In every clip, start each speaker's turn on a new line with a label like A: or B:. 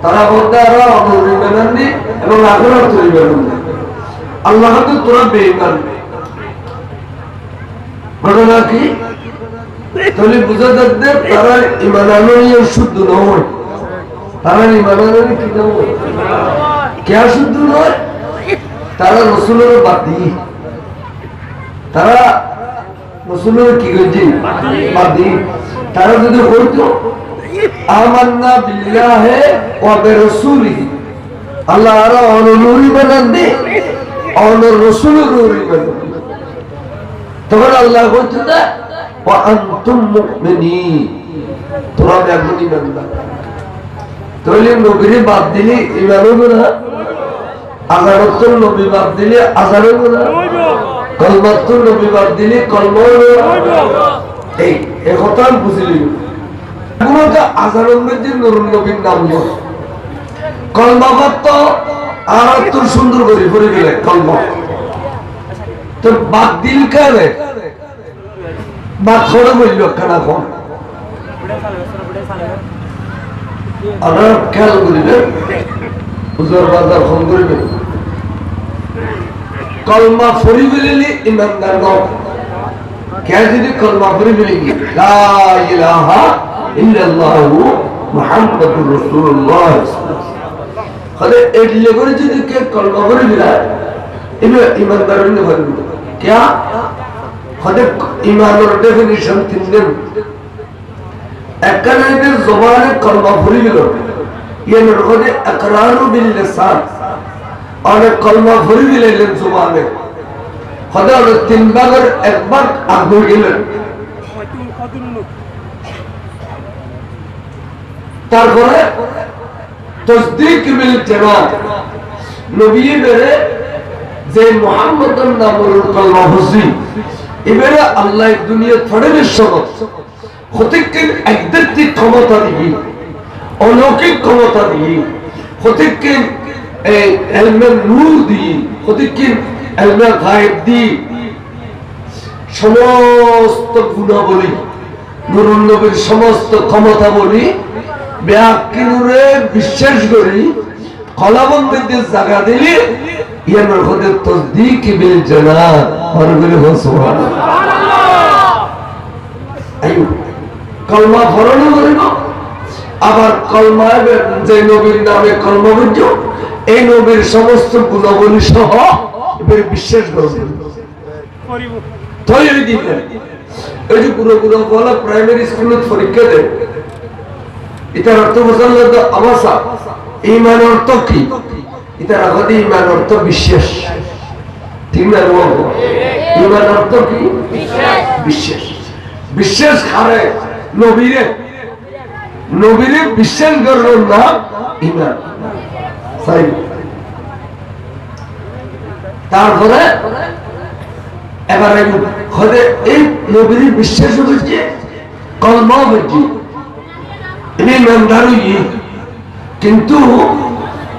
A: তারা বলতে আরো অমরিমানি এবং আগ্রহ তৈরি আল্লাহ তো তোরা বেঈমান ঘটনা কি তাহলে বুঝা যাচ্ছে তারা ইমান আনয়ী শুদ্ধ নয় তারা ইমান আনয়ী কি নয় কে শুদ্ধ নয় তারা রাসূলের বাদী তারা রাসূলের কি করছে বাদী তারা যদি হইতো আমান্না বিল্লাহি ওয়া বিরাসূলিহি আল্লাহ আর অনুরী বানাতে অনুর রাসূলের অনুরী বানাতে তখন আল্লাহ বলছে না ওয়া আনতুম মুমিনিন তোমরা একজন ইমানদার তাহলে নবীর বাদ দিলে ইমান হবে না আজারতুল নবী বাদ দিলে আজার হবে না কলমাতুল নবী বাদ দিলে কলমা হবে না এই কথা বুঝলি কোনটা আজারের মধ্যে নুরুন নবীর নাম নয় কলমা বাদ তো আর তো সুন্দর করে পড়ে গেলে কলমা তো বাদ দিল কারে বাদ করে বলল কেনা কোন আমরা খেয়াল করিবেন হুজুর বাজার ফোন করিবেন কলমা পড়ি বলিলে ইমানদার নয় কে যদি কলমা পড়ি বলি লা ইলাহা ইল্লাল্লাহু মুহাম্মাদুর রাসূলুল্লাহ খালি এডলে করে যদি কে কলমা পড়ি বিলা ইবে ইমানদার হইলে বলবো কে খালি ইমানের ডেফিনিশন তিনজন একখানে জবানে কলমা পড়ি গেল ইয়ার মধ্যে ইকরারু বিল লিসান আর কলমা পড়ি গেলেন জবানে খালি আর তিন ভাগের এক ভাগ আগে গেলেন তারপরে তসদীক বিল জানাব নবী বেরে যে মুহাম্মদের নামের কলমা পড়ছি এবারে আল্লাহ দুনিয়া ছড়ে বিশ্বত হতিকের আধ্যাত্মিক ক্ষমতা দিয়ে অলৌকিক ক্ষমতা দিয়ে হতিকের ইলমে নূর দিয়ে হতিকের ইলমে গায়ব দিয়ে সমস্ত গুণাবলী নুরুন নবীর সমস্ত ক্ষমতা বলি ব্যাকিনুরে বিশ্বাস করি কলাবন্দিতে জায়গা দিলে ইয়ার মধ্যে তসদীক বিল জানাব বলে সুবহানাল্লাহ কলমা ফরনো করিব আবার কলমা যে নবীর নামে কলমা বুঝ এই নবীর সমস্ত গুণাবলী সহ এবার বিশ্বাস করবেন তৈরি দিবেন এই যে পুরো পুরো বলা প্রাইমারি স্কুলে পরীক্ষা দেয় এটার অর্থ বোঝানো তো অবস্থা ঈমান অর্থ কি এটার আগে ঈমান অর্থ বিশ্বাস ঠিক না ঈমান অর্থ কি বিশ্বাস বিশ্বাস করে নবীরে বিশ্বাস করল না ঈমান তাই তারপরে এবারে হতে এই নবীর বিশ্বাস হচ্ছে কলমা হচ্ছে ইমানদারই কিন্তু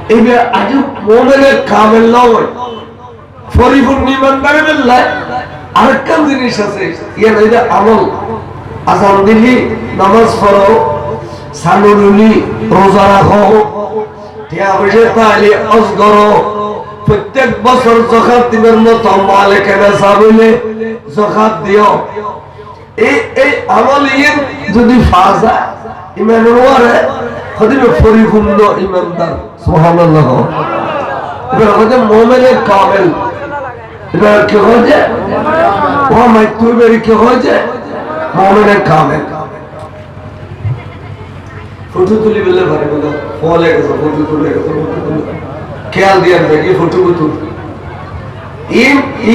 A: এবার আজ মুমিনের কামেল নয় পরিপূর্ণ ইমানদারের বেলায় আরেকটা জিনিস আছে ইয়ার এটা আমল আযান দিলি নামাজ পড়ো সানুরুলি রোজা রাখো টিয়া বসে তাহলে হজ করো প্রত্যেক বছর যাকাত দিনের মতো মালিক নেশা বলে যাকাত দিও এই আমল যদি ফাজা ইমানের ওরে হদিবে পরিপূর্ণ ইমানদার সুবহানাল্লাহ এবার হচ্ছে মুমিনের কামেল এবার কি হচ্ছে ও মাইতুবের কি হচ্ছে মুমিনের কামেল ফটো তুলি বলে ভারে বলো ফলে গেছে ফটো তুলে গেছে খেয়াল দিয়ে দেখি ফটো তুল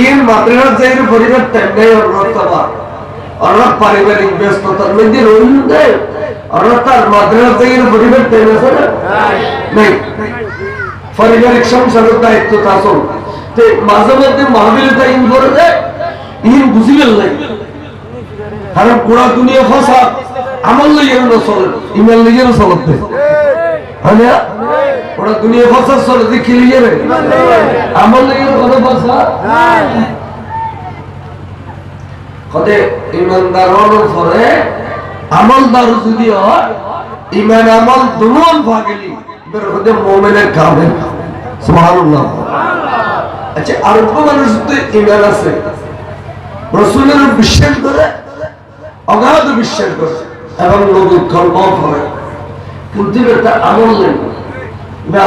A: ইন মাদ্রাসা যাইর পরিবার টাইমটাই অর্থবা অর্থাৎ পারিবারিক ব্যস্ততার মধ্যে রইল দেয় অর্থাৎ মাদ্রাসা যাইর পরিবার টাইম আছে না নাই পারিবারিক সংসারের দায়িত্ব তাসল তে মাঝে মধ্যে মাহফিলটা ইন করে দেয় ইন বুঝি গেল নাই কারণ পুরা দুনিয়া ফসা আমল লইয়ের না চলে ইমান লইয়ের চলতে হয় না পুরা দুনিয়া ফসা চলে দেখি লইয়ের আমল লইয়ের কত ফসা কদে ইমানদার হওয়ার পরে আমলদার যদি হয় ইমান আমল দুমন ভাগলি বের হতে মুমিনের কামেল সুবহানাল্লাহ। আচ্ছা আরব মানুষ তো ইমান আছে, রাসূলের বিশ্বাস করে, অগাধ বিশ্বাস করে এবং নবীর কর্ম করে, কিন্তু এটা আমল নেই।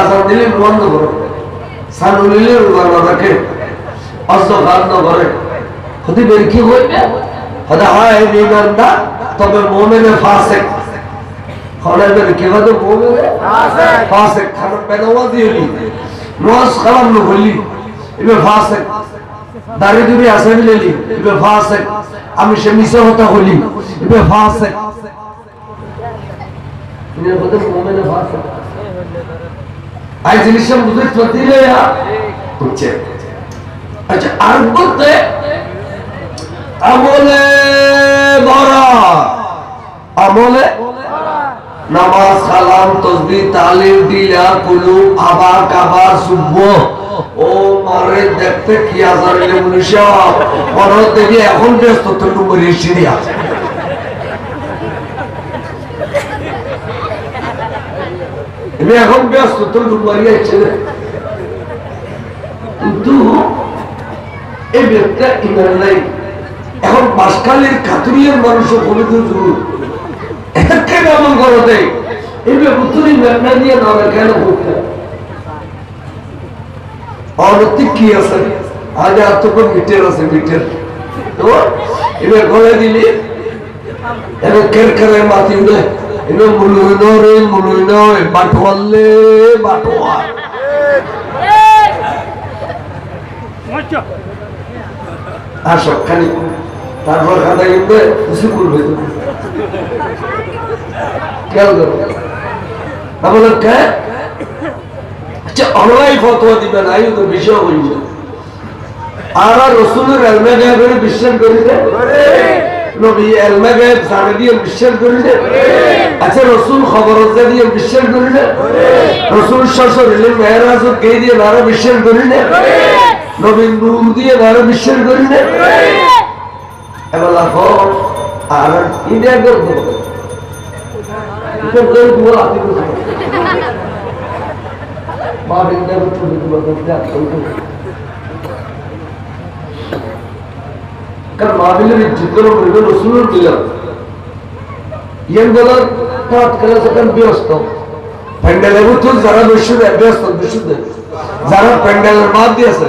A: আজান দিলে বন্ধ করে, সালু নিলে রোজা রাখে, অজগার না করে, হতে বের কি হইবে? হতে হয় ইমানদার তবে মুমিনে ফাসিক। হলে বের কি হবে? মুমিনে ফাসিক। ফাসিক খারাপ বেনামাজি হলি, নামাজ খারাপ না হলি, ইবে ফাসিক। দাড়ি দুড়ি আছে মিলেলি, ইবে ফাসিক। আমি সে মিশে হতে হলি, ইবে ফাসিক। ইনি হতে মুমিনে ফাসিক। আই জিনিসটা বুঝতে পারছিলে হচ্ছে। আচ্ছা আরবতে আমলে বড়, আমলে নামাজ কালাম তাসবিহ তালিল দিলা কুলু আবার কাবার সুবহ ও মারে দেখতে কি আজারিলে মনুষ্য পরও দেখি এখন ব্যস্ত তো নম্বরের সিঁড়ি আছে। এখন ব্যস্ত তো নম্বরই আছে, কিন্তু এই ব্যক্তিটা ইমান নাই। এখন বাসকালের কাতুরিয়ার মানুষও বলে তো জরুর একে কেমন করো দেয় এই ব্যক্তি মেঘনা দিয়ে না কেন করতে অনৈতিক কি আছে? আজ আর তো মিটের আছে, মিটের তো এবার গলে দিলি এবার কের কেরে মাতি উঠে এবার মুলুইন রে মুলুইন বাটোয়ালে বাটোয়া আর সবখানি তারপর খাতা কিনবে খুশি করবে খেয়াল করবে তাহলে কে আচ্ছা অনলাইন ফতোয়া দিবে না এই তো বিষয় হইবে। আর রাসূলের ইলমে গায়েবের বিশ্বাস করিতে নবী ইলমে গায়েব জানে দিয়ে বিশ্বাস করিতে। আচ্ছা রাসূল খবর দিয়ে বিশ্বাস করিতে, রাসূল শাসরিলে মেরাজত গই দিয়ে নারা বিশ্বাস করিতে, নবী নূর দিয়ে নারা বিশ্বাস করিতে। এবার লাখো আর ইন্ডিয়া করতে এটা তো দুয়া আপনি বাবা ইন্ডিয়া করতে বলতে আপনি কারণ মাহফিলের চিত্র বলবে রাসূলের দিলাম ইয়ান বলার কাজ করে যখন ব্যস্ত প্যান্ডেলের তো যারা ব্যস্ত বিশুদ্ধ যারা প্যান্ডেলের বাদ দিয়েছে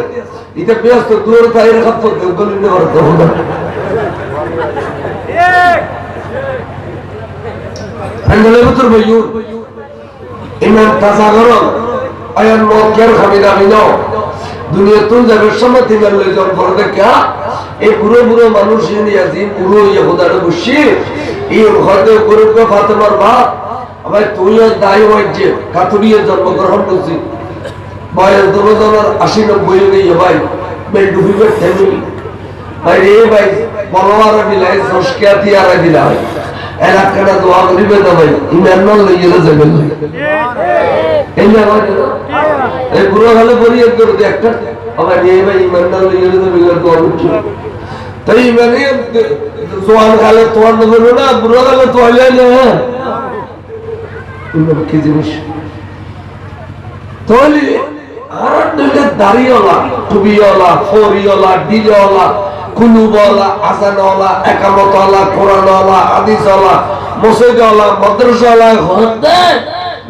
A: এটা ব্যস্ত দূর তাইরে খাপ করতে গলিন করতে হবে প্যান্ডেলের ভিতর বইও ইমান তাজা গরম আয়ান মক্কার খামিদা মিনাও দুনিয়া তুল যাবে সম্মতি মেলে জন করে কে এই বুড়ো বুড়ো মানুষ নিয়ে দিন বুড়ো ইহুদার বসি এই হয়তো গরুকে ফাতেমার বাপ আবার তুইও দায় হয়েছে কাতুরিয়ে জন্মগ্রহণ করছি বয়স দুজনের ৮০-৯০ হয়ে গিয়ে ভাই বেলডুবিবের ফ্যামিলি ভাই রে ভাই বলওয়ারা বিলাই জশকিয়া দিয়ারা দিলাই এলাকাটা দোয়া করিবে না ভাই ইমান না লইয়ে যাবে এই না এই বুড়ো হলে পরিয়ে করে দে একটা আবার রে ভাই ইমান না লইয়ে যাবে দোয়া করছি তাই মানে জোয়ান খালে তোয়ার করবে না বুড়ো খালে তোয়ালে না কি জিনিস তাহলে আর নইলে দাড়িওয়ালা টুবিওয়ালা ফরিওয়ালা ডিজওয়ালা কুলুবওয়ালা আজানওয়ালা একামতওয়ালা কোরআনওয়ালা হাদিসওয়ালা মসজিদওয়ালা মাদ্রাসাওয়ালা হতে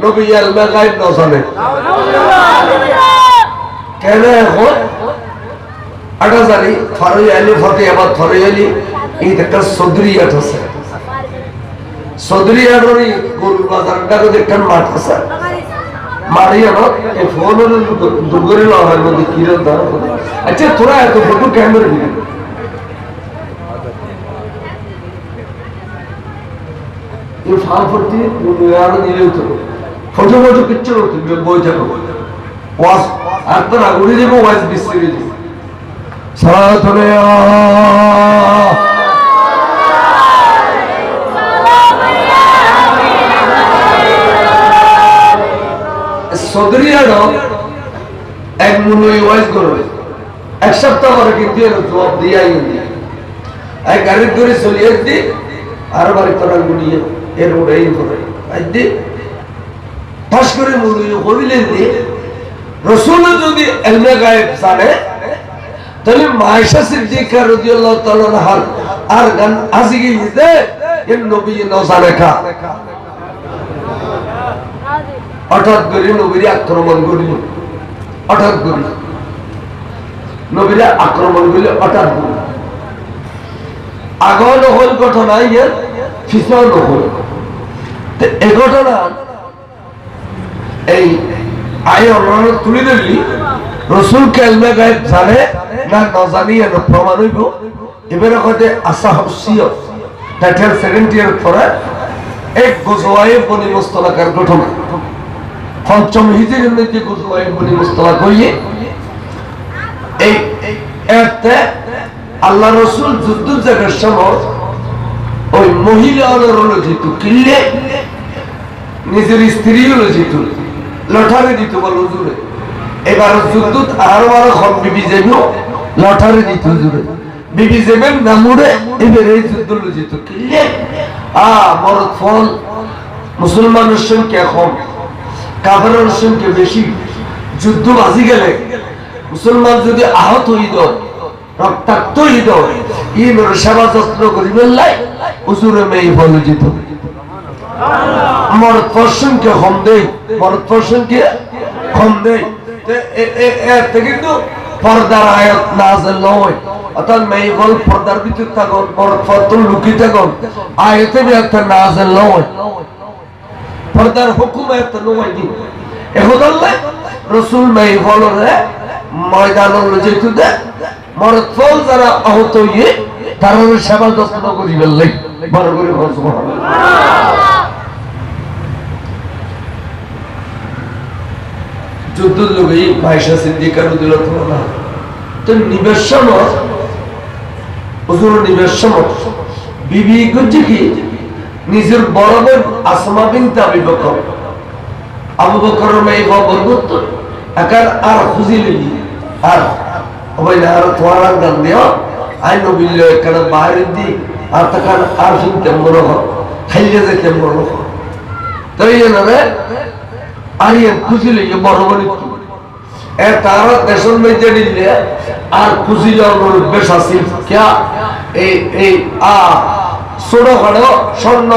A: নবী ইলমে গায়ব না জানে কেন হয় আটা জানি ফরই আলী ফতে আবার ফরই আলী এই একটা সদরিয়াত আছে সদরিয়াতরি গরু বাজারটাকে দেখেন মাঠ আছে মারিয়া না এই ফোনের দুগরি না হয় মধ্যে কিরণ দাও আচ্ছা তোরা এত ফটো ক্যামেরা দিবি এই ফালফটি দুনিয়ার দিলে তো ফটো ফটো কিচ্ছু না বই যাবে ওয়াজ আর তো রাগুড়ি দেব ওয়াজ বিসরি দেব সালাতুনে সদরিয়ানো এক মুনুই ওয়াজ করবে এক সপ্তাহ পরে কিন্তু এর জবাব দিয়াই দিয়ে এই গাড়ি করে চলিয়ে দি আর বাড়ি তোরা গুলিয়ে এর উড়াই করে আইতে ঠাস করে মুরুই কবিলেন দিয়ে রসুল যদি এলমে গায়েব জানে তাহলে মায়েশা সিদ্দিকা রাদিয়াল্লাহু তাআলা আনহার আর গান আজি গিয়ে এর নবী নজারে খা হঠাৎ করে নবীর আক্রমণ করিল হঠাৎ করে নবীর আক্রমণ করলে হঠাৎ করে আগও নহল ঘটনা এর পিছাও নহল এই ঘটনা এই আয় অন্যান্য তুলে দিলি রসুল কেলমে গায়েব জানে না নজানি এর প্রমাণ হইব এবারে হয়তো আশা হসিও টাইটেল সেকেন্ড ইয়ার পরে এক গজওয়ায়ে বনি মুস্তালাকার ঘটনা পঞ্চম হিজরির মধ্যে গজওয়ায়ে বনি মুস্তালাক হইয়ে এই এতে আল্লাহ রসুল যুদ্ধ জায়গার সময় ওই মহিলা হলো যেত কিনলে নিজের স্ত্রী হলো যেত লটারি দিত বলো জুড়ে এবার যুদ্ধ আরো কম বিবি যাইব লটারি দিত জুড়ে বিবি যাবেন না মুড়ে এবার এই যুদ্ধ হলো যেত কিনলে মরদ ফল মুসলমানের সংখ্যা কম কাফেরের সংখ্যা বেশি যুদ্ধ বাজি গেলে মুসলমান যদি আহত হইত রক্তাক্ত হইত ইমের সেবা যত্ন করিবেন লাই হুজুরে মেয়ে বলে যেত মরদ সংখ্যা কম দেয় মরদ সংখ্যা কম দেয় কিন্তু পর্দার আয়াত নাযিল নয় অর্থাৎ মেয়ে বল পর্দার ভিতর থাকুন মরদ তো লুকিয়ে থাকুন আয়াতে একটা নাযিল নয় পর্দার হুকুম একটা নয় কি এখন আল্লাহ রসুল মেয়ে বলরে ময়দান যেহেতু দে মরদ ফল যারা আহত হইয়ে তারা সেবা যত্ন করিবেন লাই বড় করে যুদ্ধ লোকই মায়েশা সিদ্দিকা রাদিয়াল্লাহু তাআলা তো নিবেশন হুজুর নিবেশন বিবি গজ্জি কি নিজের বড় বোন আসমা বিনতে আবু বকরের মেয়ে বরগুত একার আর খুঁজি লই আর ওই না আর তোয়ার গান দিও আই নবিল একার বাইরে দি আর তখন আর শুনতে মরো খাইলে যেতে মরো তাই না রে আর এই খুঁজি লই বড় বোন এ তারা দেশের মধ্যে দিলে আর খুঁজি লওয়ার বেশ আছে কি এই ছোট খাটো স্বর্ণ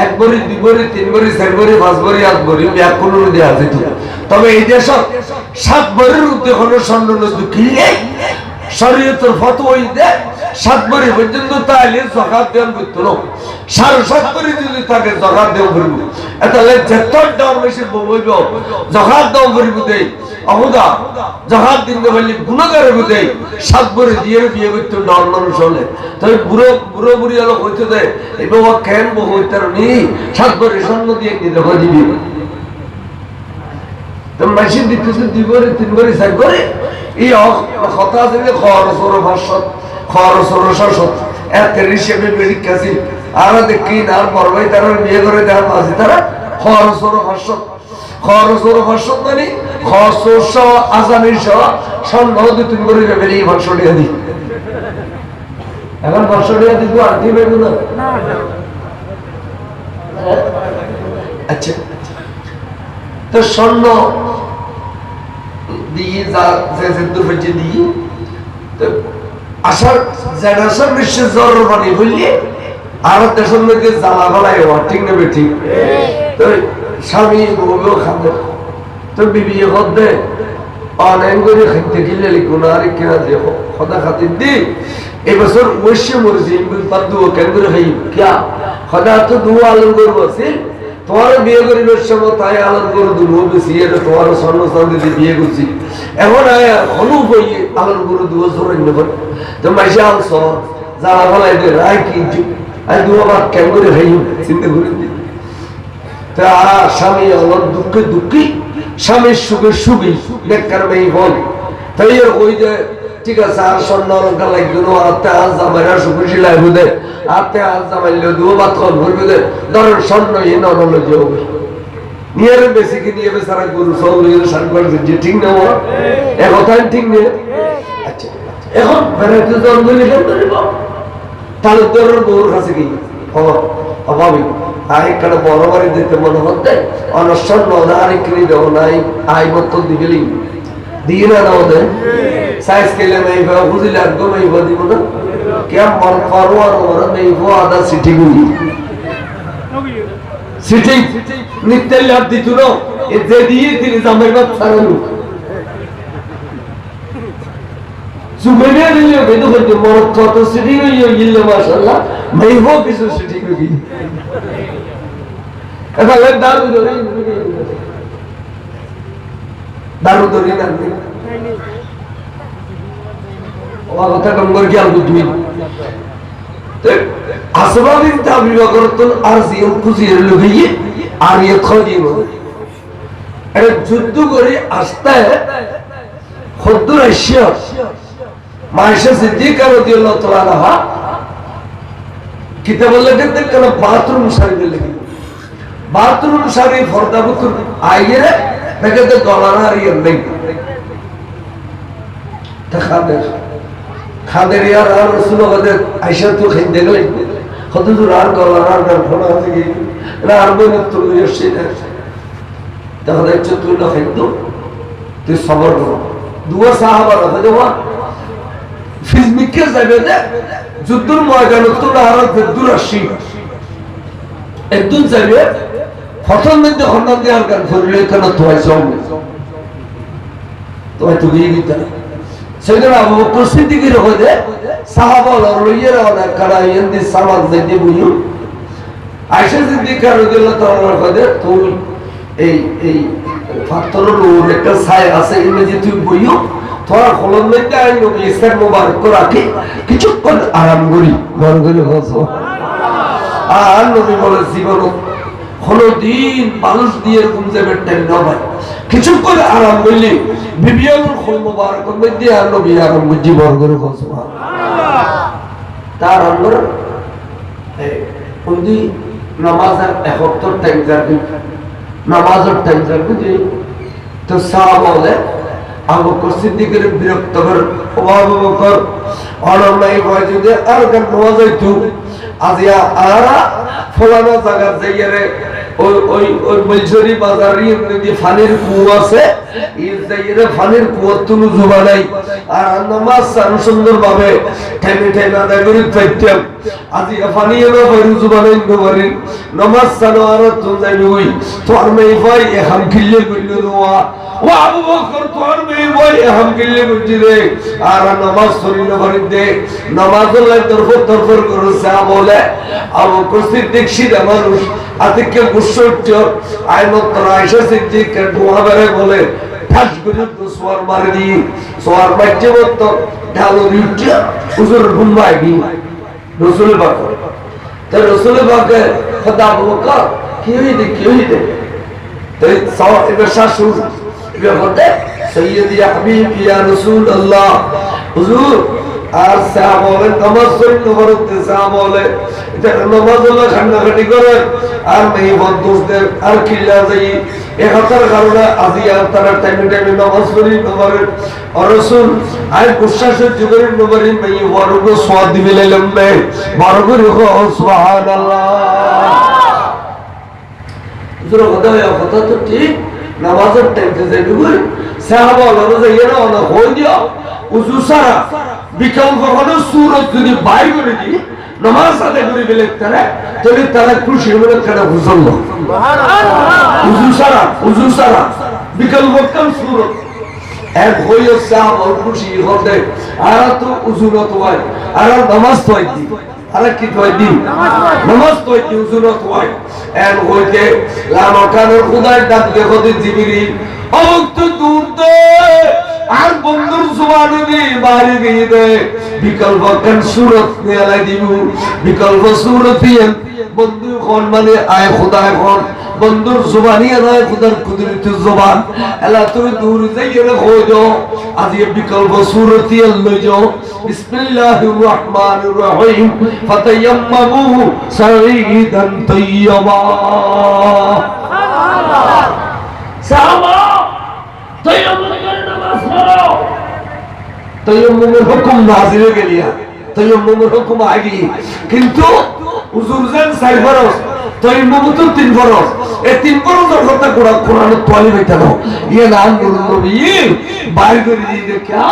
A: এক বড়ি দুই বড়ি তিন বড়ি চার বড়ি পাঁচ বড়ি আট বড়ি এক কোন দেওয়া যেত তবে এই দেশ 7 বড়ির উদ্যোগ হলো স্বর্ণ নদী কিনলে শরীয়তের ফতোয়া দেয় 7 বড়ি পর্যন্ত তাইলে যাকাত দেন করতে না 7.5 বড়ি যদি তাকে যাকাত দেও করব তাহলে যত দাম বেশি বইব যাকাত দাও করব দেই অহুদা যাকাত দিন বলি গুনাহগার দেই 7 বড়ি দিয়ে বিয়ে করতে নর মানুষ হলে তাই বুড়ো বুড়ি হলো কইতে দেয় এই বাবা কেন বইতার নি 7 বড়ি স্বর্ণ দিয়ে নিতে হয় দিবি তো মেশিন দিতেছে 2 বড়ি 3 বড়ি 4 বড়ি এই কথা আছে যে খরচ এত হিসেবে বেরিক কাছে আর দেখি না মরবাই তারা বিয়ে করে দেওয়া আছে তারা খরচ মানে খরচ আজানির সহ স্বর্ণ 2-3 বড়ি বেরিয়ে ভাষণ দিয়ে দিই এখন ভাষণ দিয়ে দিব আর দিবে না আচ্ছা তো স্বর্ণ দিয়ে যা যে দুর্বৃত্তি দিয়ে তো আসার জেনারেশন বিশ্বের জরুরি বললে আর দেশের মধ্যে জ্বালা ফেলাই হওয়া ঠিক নেবে ঠিক তো স্বামী বউও খাবে তো বিবি হতে অনেক করে খাইতে গেলে লিখুন আর কিনা যে সদা খাতির দি এবছর অবশ্যই মরেছি দুও কেন করে খাই কিয়া সদা তো দুও আলম করবো তোমার বিয়ে করিবার সময় তাই আলাদা করে দুবো বেশি এটা তোমার স্বর্ণ চাঁদি দিয়ে বিয়ে করছি এখন অনুপ হয়ে আলাদা করে 2 বছর করে তো মাইসে আলস যারা বলাই রায় কি আমি দুবার কেন করে খাই চিন্তা করে দিই তা স্বামী আমার দুঃখে দুঃখী স্বামীর সুখে সুখী বেকার মেয়ে বল তাই ওই যে ঠিক আছে আর স্বর্ণ অলঙ্কার লাগবে না আত্মে আজ জামাইরা সুখী লাগবে দে আত্মে আজ জামাইলে দুও বাত করবে দে ধরেন স্বর্ণ এই নরল যে হবে নিয়ে বেশি কি নিয়ে বেচারা গরু সব সার করছে যে ঠিক না একথাই ঠিক নেই আচ্ছা এখন বেড়াইতে জন্মলি কেন ধরিব তাহলে তোর বউর কাছে কি অভাবী আই কানে বড় বাড়ি দিতে মনে হতে অনশন নদারি কিনে দেও নাই আই মত দিগলি দিয়ে না ওদের সাইজ কেলে নাই বা বুঝিলে আর গো নাই দিব না কেম মন ফরওয়ার ওর নাই ও আদা সিটি গুলি সিটি নিতে লাভ দিতুনো এ যে দিয়ে তিনি জামাই বাপ ছাড়ালো সুমেনে দিলে বেদ করতে মরত কত সিটি হইল গিলে মাশাআল্লাহ মাইবো কিছু সিটি গুলি এটা লে দারু ধরে দারু ধরে না ও কথা কঙ্গর কি আর বুঝবি তো আসবাবিন তাবিবা করতন আর জিয়ন খুশির লগিয়ে আর ইয়ে খদিম এটা যুদ্ধ করে আসতে খুদ্দুর এশিয়া মায়েশা সিদ্দিকা রাদিয়াল্লাহু তাআলা আনহা কিতাব লেখতে কেন বাথরুম সারিতে লেখে বাথরুম সারি ফর্দা বুতুর আইয়ে দেখতে গলার আর ইয়ে নেই তাখাদের খাদের ইয়ার আর রাসূল ওদের আয়েশা তো খেতে গেলেন হুজুর আর গলার আর ফোন আছে কি না আর বই তো এসে তাহলে তুই না খেতো তুই সবর করো দুয়া সাহাবা রাখে ফিজমিকে যাবে যে যুদ্ধের ময়দানে তোরা আর যুদ্ধ আসি একদিন যাবে ফসল মধ্যে খন্ডন দেওয়ার গান ফরিলে কেন তোয়াই জমে তোয়াই তো গিয়ে গিয়ে সেজন্য আবু বকর সিদ্দিকের হয়ে সাহাবা লইয়ে রাওনা করা ইন্দি সামাজ দিতে বুঝু আয়েশা সিদ্দিকা রাদিয়াল্লাহু তাআলা হয়ে তুই এই ফাতরের উপর একটা ছায়া আছে ইমেজে তুই বইও তোরা খলন মধ্যে আই নবী ইসলাম মোবারক রাখি কিছুক্ষণ আরাম করি মন করে হসো আর নবী বলে জীবন হলো দিন মানুষ দিয়ে এরকম যাবে টাইম না ভাই কিছুক্ষণ আরাম করলি বিবিয়ানুল খল মোবারক মধ্যে আর নবী আরাম বুঝি মন করে হসো তার আমরা উনি নামাজের 71 টাইম যাবে নামাজের টাইম যাবে যে তো সাহাবা বলে আবু বকর সিদ্দিকের বিরক্ত করে ও আবু বকর অনলাই বয়স যে আর কেন নামাজ হইতো আজিয়া আরা ফলানা জায়গা যাইয়ারে ওই ওই ওই মলজরি বাজারে যে ফানির কুয়া আছে এই যাইয়ারে ফানির কুয়া তুলু জুবা নাই আর নামাজ সুন্দরভাবে ঠেলে ঠেলে আদায় করে পাইতাম আজিয়া ফানি এলো বাইরু জুবা নাই নবরি নামাজ সানো আর তুল যাইবি ওই তোর মেয়ে ভাই এখন খিল্লে কইলো দোয়া ও আবু বকর তোর মেয়ে ভাই এখন খিল্লে কইছি রে আর নামাজ শরীর ভরি দে নামাজের লাই তরফর করছে বলে আবু বকর সিদ্দিক সিদা মানুষ আতিকে গুসুট আইনত আয়েশা সিদ্দিকের দোয়া করে বলে ঠাস করে সোয়ার মারি দি সোয়ার বাচ্চা মত ঢালো রিউটিয়া হুজুর ঘুমাই গি রাসূল পাক তো রাসূল পাক খোদা আবু বকর কি হইছে তাই সাওয়া এর শাশু এর হতে সাইয়্যিদি হাবিবি ইয়া রাসূলুল্লাহ হুজুর আর সাহাবাদের নামাজ পড়তে পড়তে সাহাবালে এটা নামাজ হলো খান্ডাখাটি করে আর মেয়ে বন্ধুদের আর কিল্লা যাই এক হাজার কারণে আজিয়া তারা টাইমে নামাজ পড়ি তোমার রাসূল আই বিশ্বাসের যুগের নবরী মেয়ে বড়গ সোয়াদ দিবে লম্বে বড়গ রেখো সুবহানাল্লাহ দুটো কথা তো ঠিক নামাজের টাইমে যাইবে বল সাহাবালে যাইরা না হই দিও উযু সারা বিকল্প হলো সূরত যদি বাই করে দি নামাজ আদায় করে গেলে তারা খুশি হবে কেন বুঝল সুবহানাল্লাহ উযু সারা বিকল্প কোন সূরত এক হইও সাহাবা খুশি হতে আর তো উযু নত হয় আর নামাজ তো দি আর কি তো দি নামাজ তো দি উযু নত হয় এক হইতে লা মাকানের খুদার ডাক দেখো জিবরিল অবক্ত দূর দে আর বন্ধুর জবানে দি বাড়ি গিয়ে দে বিকল্প কোন সূরত নিয়ে দিব বিকল্প সূরত বন্ধু কোন মানে আয় খোদা কোন বন্ধুর জবানি আয় খোদার কুদরতের জবান আল্লাহ তুমি দূর যাইয়ে খোঁজো আজ এই বিকল্প সূরত লই যাও বিসমিল্লাহির রহমানির রহিম ফাতায়াম্মামু সাইদান তাইয়্যিবা সুবহানাল্লাহ সাহাবা তায়াম্মুম করে নামাজ পড়ো তায়াম্মুমের হুকুম নাযিল হয়ে গেল তায়াম্মুমের হুকুম আগে কিন্তু হুজুর জান সাইফারস তায়াম্মুম তো 3 ফরজ এই 3 ফরজের কথা কোরআন তোয়ালি হইতানো ইয়ে নাম নবী বাইর করে দিয়ে দেখা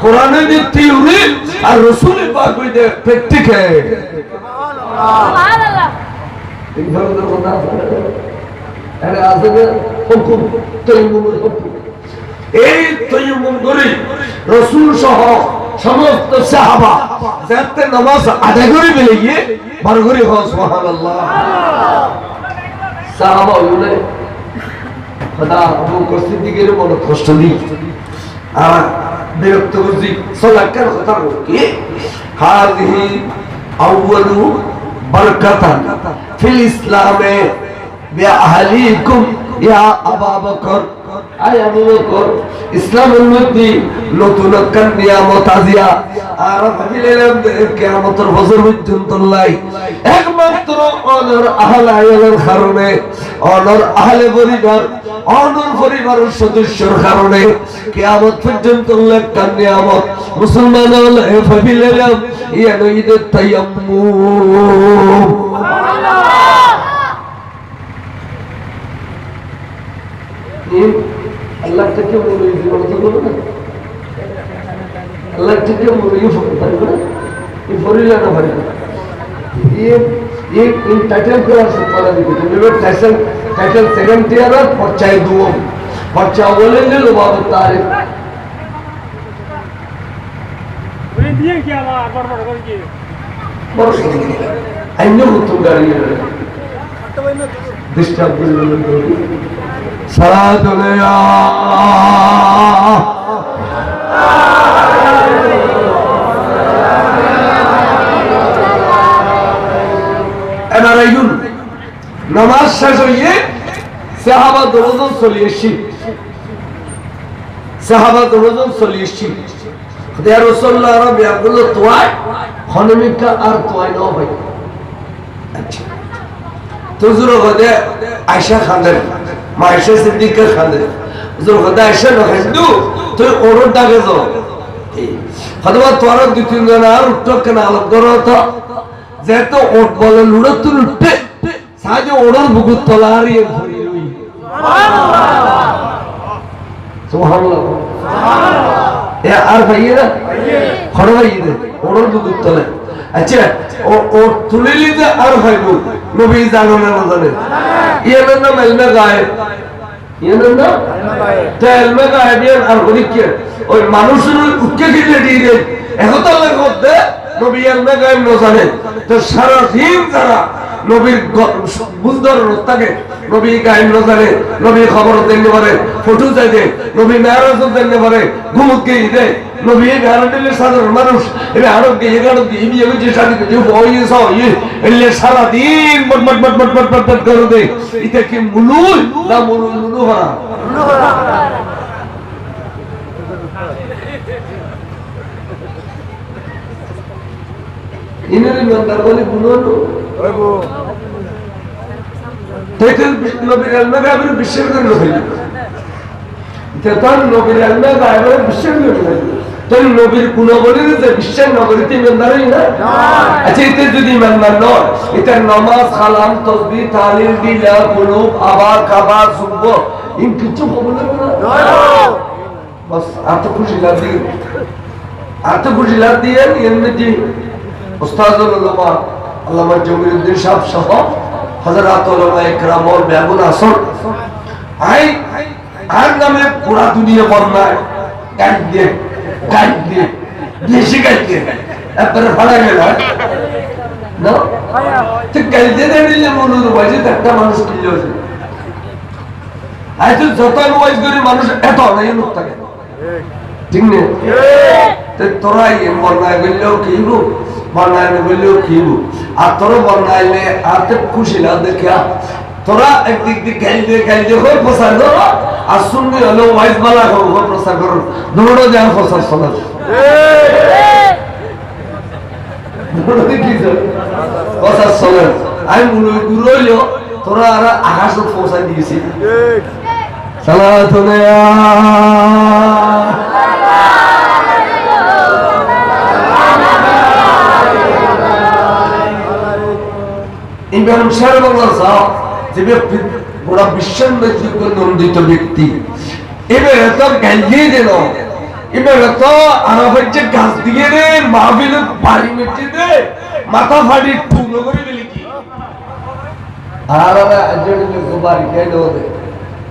A: কোরআনে দি থিওরি আর রাসূল পাক কইতে প্র্যাকটিক্যাল সুবহানাল্লাহ 3 ফরজের কথা আরে আজকে হুকুম তায়াম্মুমের হুকুম এই তায়াম্মুম করে রাসূল সহ সমস্ত সাহাবা যাতে নামাজ আদায় করে মিলে গিয়ে বার করে হয় সুবহানাল্লাহ সাহাবা বলে খোদা আবু বকর সিদ্দিকের মনে কষ্ট দি আর বিরক্ত বুঝি সালাকার কথা কি হাযিহি আউয়ালু বারাকাতান ফিল ইসলামে বিআহলিকুম ইয়া আবু বকর আয় আবু বকর ইসলামের মধ্যে নতুন একটা নিয়ামত আজিয়া আর ভাবিলাম কিয়ামতের বছর পর্যন্ত লাই একমাত্র অনর আহলে আয়ালের কারণে অনর আহলে পরিবার অনর পরিবারের সদস্যর কারণে কিয়ামত পর্যন্ত একটা নিয়ামত মুসলমান হলে ভাবিলাম ইয়া নঈদের তায়াম্মুম আল্লাহ থেকে মনে জীবন তো বলো না আল্লাহ থেকে মনে পারবে না এই ফরিলা না পারে ये इन टाइटल पे पढ़ा दिखे तो टाइटल सेकंड ईयर और पर्चा दुओ पर्चा बोलेंगे लो बाबू तारीफ उन्हें दिए क्या बार करके बस अन्य मुतुम गाड़ी है डिस्टर्ब सलातुल्लाह এনারাইগুন নামাজ শেষ হইয়ে সাহাবা দরুদ চলিয়েছি সাহাবা দরুদ চলিয়েছি ইয়া রাসূলুল্লাহ রাব্বি আব্দুল্লাহ তোয়াই খনমিকা আর তোয়াই না ভাই আচ্ছা তুজুর গদে আয়েশা খানদের মা আয়েশা সিদ্দিকা খানদের তুজুর গদে আয়েশা না হিন্দু তুই ওরর দাগে যাও খদবা তোর দুই তিন জন আর উঠতো কেন আলোক করো তো যেহেতু ওট বলে লুড়তে লুটতে সাহায্য ওড়ার বুকুর তলারি ঘুরি রই সুবহানাল্লাহ এ আর ভাইয়েরা খড় ভাইয়েরা ওড়ার বুকুর তলে আচ্ছা ও তুলে নিতে আর ভাইবো নবী জানো না জানে ইয়ার নাম এলমে গায়েব ইয়ার নাম এলমে গায়েব আর ওদিকে ওই মানুষের উঠকে গিয়ে দিয়ে একতা লাগতে নবী এলমে গায়েব না জানে তো সারা দিন যারা নবীর বুঝদর থাকে নবী গায়েব না জানে নবী খবর দিতে পারে ফটো চাইতে নবী মেরাজ দিতে পারে ঘুমকে দেয় নবী গারন্টিলে সাধারণ মানুষ এবে আরো গিয়ে গেল ইবি এবে যে শাদি যে বইয়ে সব এলে সারা দিন মট মট মট মট মট মট করে দে এটা কি মুলুল না মুলুল মুলু হরা ইনারে মন্দার বলে বুনো ওগো তেতেল নবীর আল্লাহ গায়বের বিশ্বের জন্য হইল তেতান নবীর আল্লাহ গায়বের বিশ্বের জন্য হইল তুই নবীর গুণাবলীর যে বিশ্বের নগরীতে ইমানদারই না আচ্ছা এতে যদি ইমানদার নয় এটা নামাজ কালাম তাসবিহ তাহলিল দিলা কুলুব আবার কাবা সুব্ব ইন কিছু হবে না বাস এত খুশি লাগে এর মধ্যে উস্তাদুল উলামা আল্লামা জমিরুদ্দিন সাহেব সহ হযরত উলামা ইকরাম ওর বেগুন আসর আই আর নামে পুরা দুনিয়া বর্ণায় গাইড দিয়ে দেশি গাইড দিয়ে একবারে ভাড়া গেল না তো গাইড দিয়ে দিলে মনুর বাজে একটা মানুষ কিলো আছে আজ যত ওয়াইজ করে মানুষ এত নাই লোক থাকে ঠিক নেই তো তোরা এই বর্ণায় গেলেও কিবু বর্ণায় গেলেও কিবু আর তোরা বর্ণাইলে আতে খুশি না দেখা তোরা একদিক দিয়ে গাইল দিয়ে হয়ে প্রচার করো আর শুনবি হলো ওয়াইজ বালা হয়ে প্রচার করো দৌড়ো যান প্রচার শোনা প্রচার শোনেন আমি গুরু হইলেও তোরা আর আকাশ পৌঁছাই দিয়েছি ইমাম সাহেব বলছেন যে ব্যক্তি গোটা বিশ্বের নেতৃত্ব নন্দিত ব্যক্তি এবার এত গাইয়ে দিল এবার এত আরবের যে গাছ দিয়ে রে মাহফিলে বাড়ি মেটে দে মাথা ফাড়ি টুকরো করে দিলি কি আর আজকে বাড়ি খাই দেবো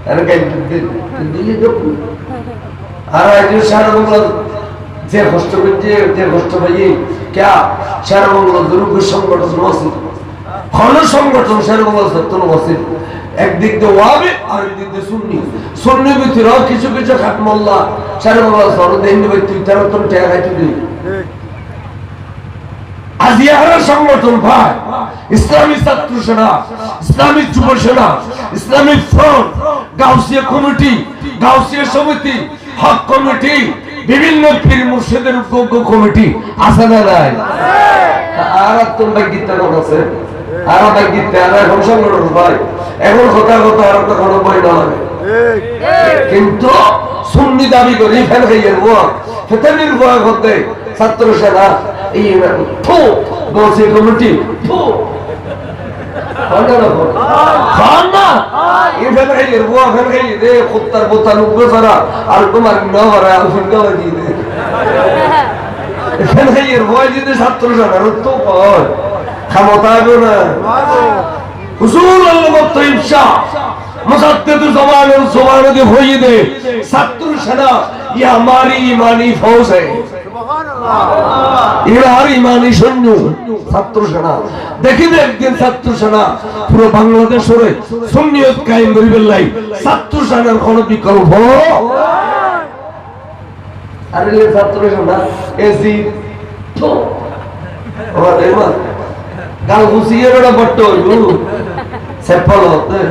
A: আর গাই দিলি দেখুন আর আজকে সারা বাংলা যে কষ্ট করছে যে কষ্ট পাইয়ে ক্যা সারা বাংলা দুর্গ সংগঠন আছে কোন সংগঠন সারা বাংলা সত্য আছে একদিক দিয়ে ওয়াবে আর একদিক দিয়ে সুন্নি সুন্নি ভিতরে কিছু কিছু খাটমল্লা সারা বাংলা সরদ হিন্দু ব্যক্তি তারা তো টাকা খাইতে দিই আজিয়ারা সংগঠন ভাই ইসলামী ছাত্র সেনা ইসলামী যুব সেনা ইসলামী ফ্রন্ট গাউসিয়া কমিটি গাউসিয়া সমিতি হক কমিটি বিভিন্ন পীর মুর্শিদের উদ্যোগ কমিটি আছে না নাই আর তোমরা গীতা আছে আর গীতা আর এখন সংগঠন ভাই এখন কথা কথা আর কোনো বই না হবে কিন্তু সুন্নি দাবি করি ফেল খাইয়ের বয়া ফেতানির বয়া করতে ছাত্র সেনা এই ফু বলছে কমিটি ফু খানা এই ফেল খাইয়ের বয়া ফেল খাইয়ে দে কুত্তার বোতাল উঠবে সারা আর তোমার না ভরা ফুলকা বাজিয়ে দে ফেল খাইয়ের বয়া যদি ছাত্র সেনার তো কয় ক্ষমতা হবে না হুজুর আল্লাহ ইনশা मुसद्दिद ज़बान और ज़ुबान के होइए दे सत्तर शना ये हमारी ईमानी फौज है ये हमारी ईमानी सैन्य सत्तर शना देखिए एक दिन सत्तर शना पूरा बांग्लादेश रे सुन्नियत कायम करी बेल्लाई सत्तर शनार कोनो विकल्प अरे ले सत्तर शना ऐसी तो और देखो गाल घुसिए बड़ा बट्टो यू सेपल होते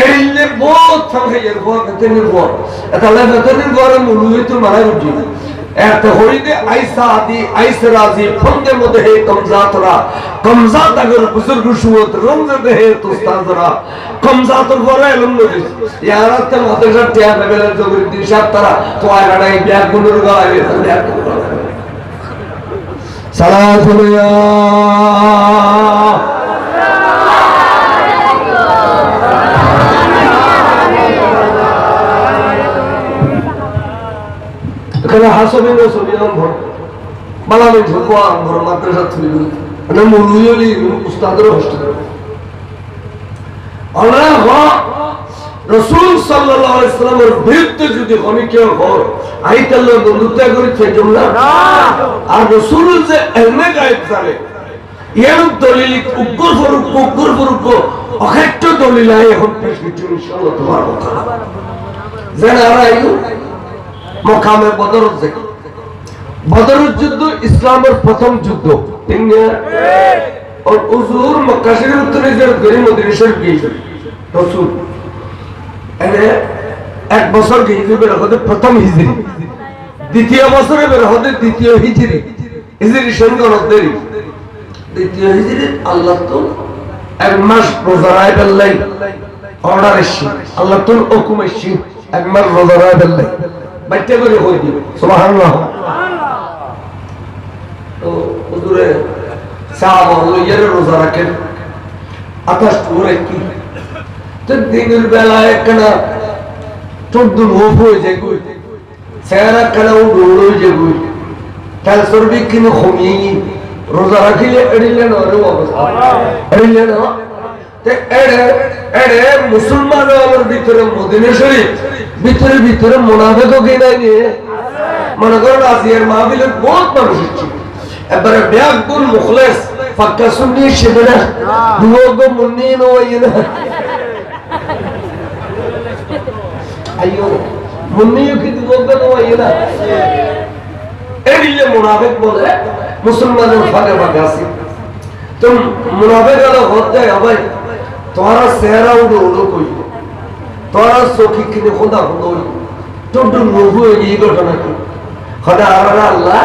A: এরিলে বহুত সংখ্যার বড় তেনের বড় এটা লাগে তেনের বড় মুলুই তো মারা উঠি এত হইতে আইসা আদি আইসা রাজি ফন্দের মধ্যে হে কমজাত अगर বুজুর্গ সুত রমজাতে হে তো উস্তাদরা কমজাতর বড় এলম নদী ইয়ারা তে মাদ্রাসা টিয়া লেভেলের জগরি দিশা তারা তো আইরাই ব্যাগ গুনুর গায়ে সালাতুল্লাহ এখানে হাসবে না সবিয়াম ভর বালামে ঝুকোয়া ভর মাদ্রাসা থুলি মানে মুলুইলি উস্তাদের হোস্টেল আল্লাহ রাসূল সাল্লাল্লাহু আলাইহি সাল্লামের বিরুদ্ধে যদি কোন কেউ হয় আইতাল্লাহ বন্ধুত্ব করি ফেজম না আর রাসূল যে এলমে গায়েব জানে এর দলিল উগ্র ফরুক অখেট্ট দলিল আই এখন পেশ করছি ইনশাআল্লাহ তোমার কথা জানা আইও মকামে বদর যুদ্ধ ইসলামের প্রথম যুদ্ধ ঠিক না और हुजूर मक्का शरीफ उतरे जब गरी मदीना शरीफ गई রাসূল এনে এক বছর গই বের হতে প্রথম হিজরি দ্বিতীয় বছরে বের হতে দ্বিতীয় হিজরি হিজরি সংখ্যা দেরি দ্বিতীয় হিজরি আল্লাহ তো এক মাস রোজা রাখতে আল্লাহ অর্ডার এসেছে আল্লাহ তো হুকুম এসেছে এক মাস রোজা রাখতে আল্লাহ বাইতে করে কই দিও সুবহানাল্লাহ তো হুজুরে সাহাবা লইয়ারে রোজা রাখেন 28 করে কি তো দিনের বেলায় কেনা চোদ্দ লোভ হয়ে যায় কই সেরা কেনা উড়ে যায় কই তাহলে সর্বিক কিনে কমিয়ে রোজা রাখিলে এড়িলে না রে অবস্থা এড়িলে না তে এড়ে মুসলমান আমার ভিতরে মদিনা শরীফ ভিতরে মুনাফিকও কি নাই মনে করেন আজিয়ার মাহফিলে বহুত মানুষ ছিল এবারে ব্যাগুল মুখলেস পাক্কা সুন্নি শিবনা দুগো মুন্নি নয়না আইয়ো মুন্নি কি দুগো নয়না এদিকে মুনাফিক বলে মুসলমানের ফাঁকে ফাঁকে আছে তো মুনাফিক হলো হতে হবে তোমার চেহারা উড়ো কই তোরা চোখে কিনে খোদা খোদা টুটু নবু এই ঘটনা কি খোদা আল্লাহ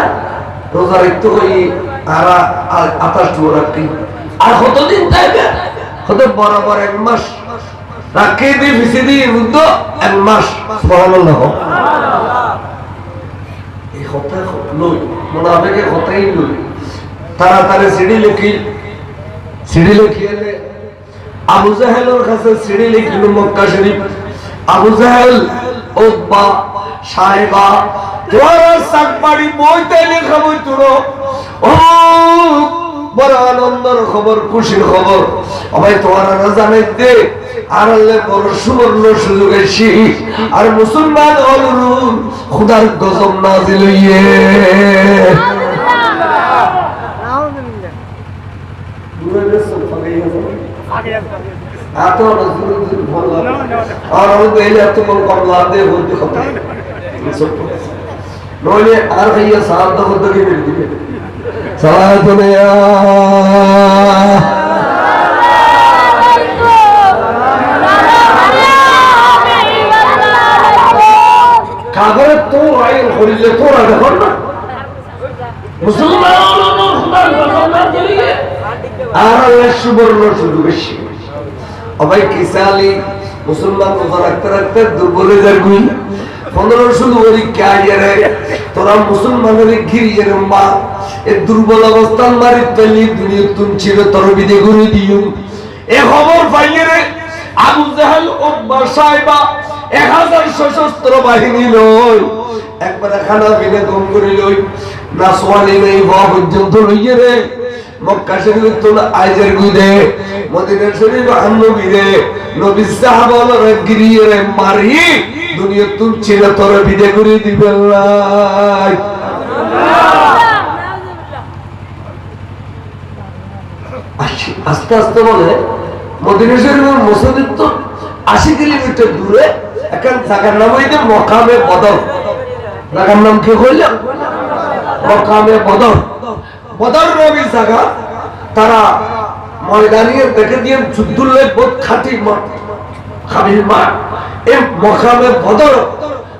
A: রোজা রাখতে হই আর 28 রাখি আর কতদিন থাকবে হতে বরাবর এক মাস রাখি দি ভিসি দি রুদ্ধ এক মাস সুবহানাল্লাহ এই কথা লই মুনাফিকের কথাই লই তাড়াতাড়ি সিঁড়ি লিখি এলে আবু জাহেলের কাছে সিঁড়ি লিখিল মক্কা শরীফ। আবু জাহেল উতবা সাহেবা তোরা সাকবাড়ি বইতে লেখা বই তুলো ও বড় আনন্দের খবর, খুশির খবর। ভাই তোরা না জানাইতে আর বড় সুবর্ণ সুযোগ এসি আর মুসলমান অলরুন খুদার গজব নাজিল হইয়ে নইলে আর ভাইয়া সাহায্য করতে গিয়ে দিবে কাগরে তো আইন করিলে তোরা দেখুন না মুসলমান আর সুবর্ণ শুধু বেশি অবাই কিসালি মুসলমান রোজা রাখতে রাখতে দুর্বল হয়ে যায় গুই 15-16 পরীক্ষা আইয়ারে তোরা মুসলমানের ঘিরিয়ে মা এ দুর্বল অবস্থান মারি তৈলি দুনিয়া তুমি ছিল তোর বিদে ঘুরে দিও এ খবর পাইয়ে রে আবু জাহেল উতবা সাহেবা 1000 সশস্ত্র বাহিনী লই একবার খানা বিনে গম করে লই না সোয়ালি নেই বাবা পর্যন্ত লইয়ে রে মক্কা শরীফ তো আইজের গুদে মদিনা শরীফ নবী রে নবী সাহাবারা গিরিয়ে রে মারি দুনিয়া তুমি ছিল তোর বিদে করে দিবে আল্লাহ আস্তে আস্তে বলে মদিনা শরীফের মসজিদ তো 80 কিলোমিটার দূরে এখন জায়গার নাম হইতে মকামে বদর। জায়গার নাম কি কইলাম? মকামে বদর। বদর নবী জায়গা তারা ময়দানিয়ে দেখে দিয়ে যুদ্ধুল্লে বহুত খাঁটি খাবির মাঠ এই মকামে বদর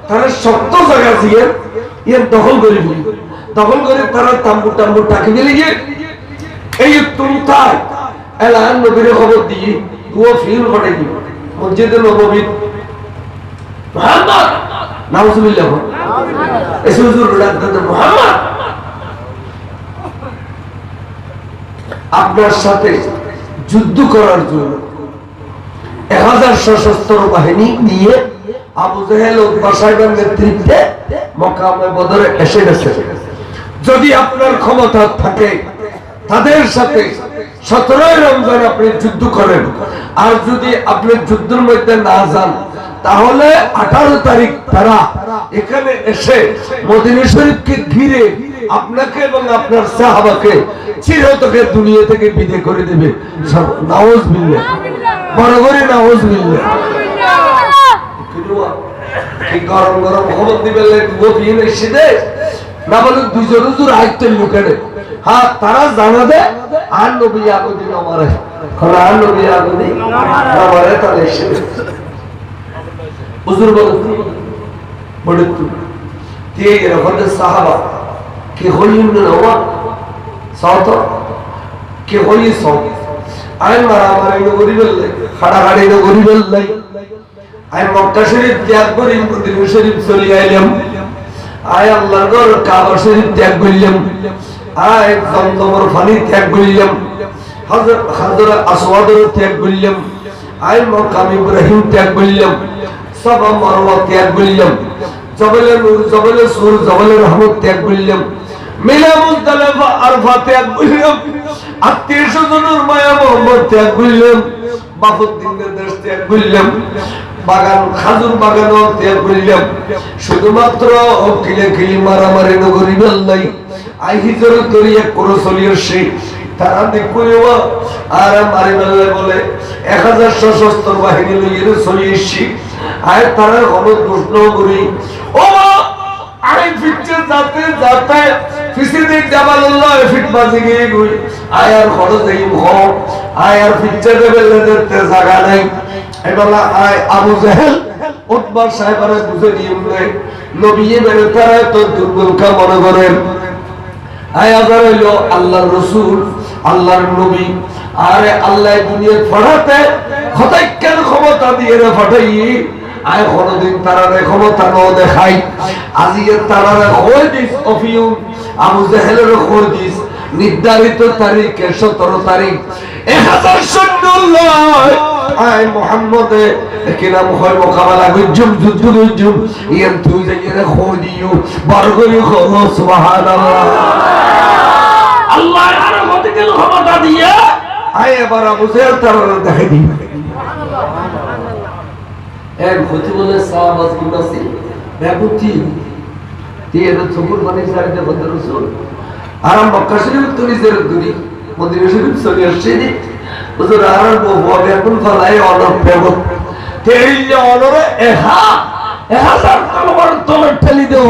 A: তারা শক্ত জায়গা দিয়ে এর দখল করে ফেলি। দখল করে তারা তাম্বু টাম্বু টাকি দিলে গিয়ে এই তুমি তাই এলান নবীর খবর দিয়ে দুও ফিল ঘটে কি মসজিদে নববী মুহাম্মদ নাউজুবিল্লাহ এসে হুজুর ডাকতে মুহাম্মদ আপনার সাথে যুদ্ধ করার জন্য 1000 সশস্ত্র বাহিনী নিয়ে আবু জাহেল উতবা সাহেবের নেতৃত্বে মকামে বদরে এসে গেছে। যদি আপনার ক্ষমতা থাকে তাদের সাথে 17 রমজান আপনি যুদ্ধ করেন আর যদি আপনি যুদ্ধের মধ্যে না যান তাহলে 18 তারিখ তারা এখানে এসে মদিনা শরীফকে ঘিরে আপনাকে এবং আপনার সাহাবাকে চিরতরে দুনিয়া থেকে বিদায় করে দেবে। নাউজুবিল্লাহ বড় করে নাউজুবিল্লাহ কি গরম গরম খবর দিবে গোপিয়ে এসে দে না বলে দুজন হুজুর আইতেন লুকেনে হ্যাঁ তারা জানা দে আর নবী আগুদিন আমারে কোন আর নবী আগুদিন আমারে তাহলে এসে হুজুর বলে বড় দিয়ে এরকম সাহাবা কি হইল না ওয়া সাউথ কি হই সাউথ আই মারা মারা নগরী বললে খাড়া খাড়ি নগরী বললে আই মক্কা শরীফ ত্যাগ করি মদিনা শরীফ চলে আইলাম আয় আল্লাহর ঘর কাবা শরীফ ত্যাগ করলাম আয় জমজমের পানি ত্যাগ করলাম হাজর আসওয়াদের ত্যাগ করলাম আয় মাকাম ইব্রাহিম ত্যাগ করলাম সাফা মারওয়া ত্যাগ করলাম জবলে নূর জবলে সুর জবলে রহমত ত্যাগ করলাম মিলা মুজদালিফা আরফা ত্যাগ করলাম আত্মীয় স্বজনের মায়া মোহাম্মদ ত্যাগ করলাম বাফুদ্দিনের দেশ ত্যাগ করলাম বাগান খাজুর বাগানও ত্যাগ করলাম শুধুমাত্র কিলে কিলি মারামারি নগরী বেল্লাই আই হিজর করিয়া করে চলিয়ে সেই তারা দেখুন আর মারি বেল্লাই বলে 1000 সশস্ত্র বাহিনী লইয়ে চলিয়েছি আর তারা কোনো প্রশ্ন করি ও আই ফিটছে যাতে যাতে ফিসিদি জাবালুল্লাহ ফিট বাজি গিয়ে গই আয়ার খরচ দেই হও আয়ার ফিটছে বেল্লাই দেখতে জায়গা নাই এবালা আয় আবু জাহেল উতবা সাহেবরে বুঝে দিলে নবী বেরে তারা তো দুর্বল কা মনে করেন আয় আবার হইলো আল্লাহর রাসূল আল্লাহর নবী আরে আল্লাহ দুনিয়া ফড়াতে খতাইকের ক্ষমতা দিয়ে রে ফটাই আয় কোনদিন তারারে ক্ষমতা ন দেখাই আজিয়ে তারারে কই দিস অফিউ আবু জাহেলের কই দিস নির্ধারিত তারিখে 17 তারিখ 1000 সৈন্য লয় আয় মুহাম্মদে কিনাম হয় মোকাবেলা গুজুম যুদ্ধ গুজুম ইয়ান তুই যাইয়ে খোদিও বরগরি খো সুবহানাল্লাহ আল্লাহ আর মতে গেল ক্ষমতা দিয়ে আয় এবার আবু জাহেল তার দেখাই দিই এক হতে বলে সাহাবাজ গুনাসি বেগুতি দিয়ে তো চকুর পানি সারিতে বন্ধ রাসূল আর মক্কা শরীফ তো নিজের দূরি মদিনা শরীফ চলে আসছে নি হুজুর আর বড় এখন ফলাই অনর পেব তেই যে অনরে হাজার তলোয়ার তলে ঠেলি দেও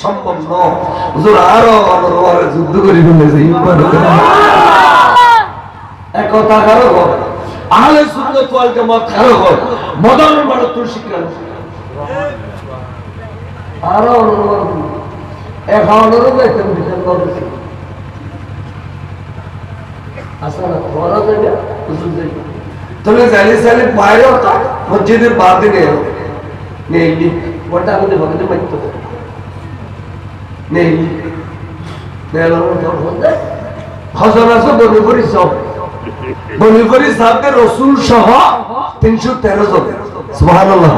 A: সম্ভব নয় হুজুর আর অনর যুদ্ধ করি ফেলেছে ইমান এক কথা কারো আহলে সুন্নাত ওয়াল জামাত কারো মদন বড় তুল শিক্ষা আর অনর এক অনর দেখতে বিচার করছে আসলে বড় জায়গা হুজুর জায়গা তবে জালি সালে বাইরে হতো মসজিদের বাদে নেই ওটা আমাদের ভগতে মাইতো নেই হজর আছে বনি করি সাহেবদের রসুল সহ 313 জন সুবহানাল্লাহ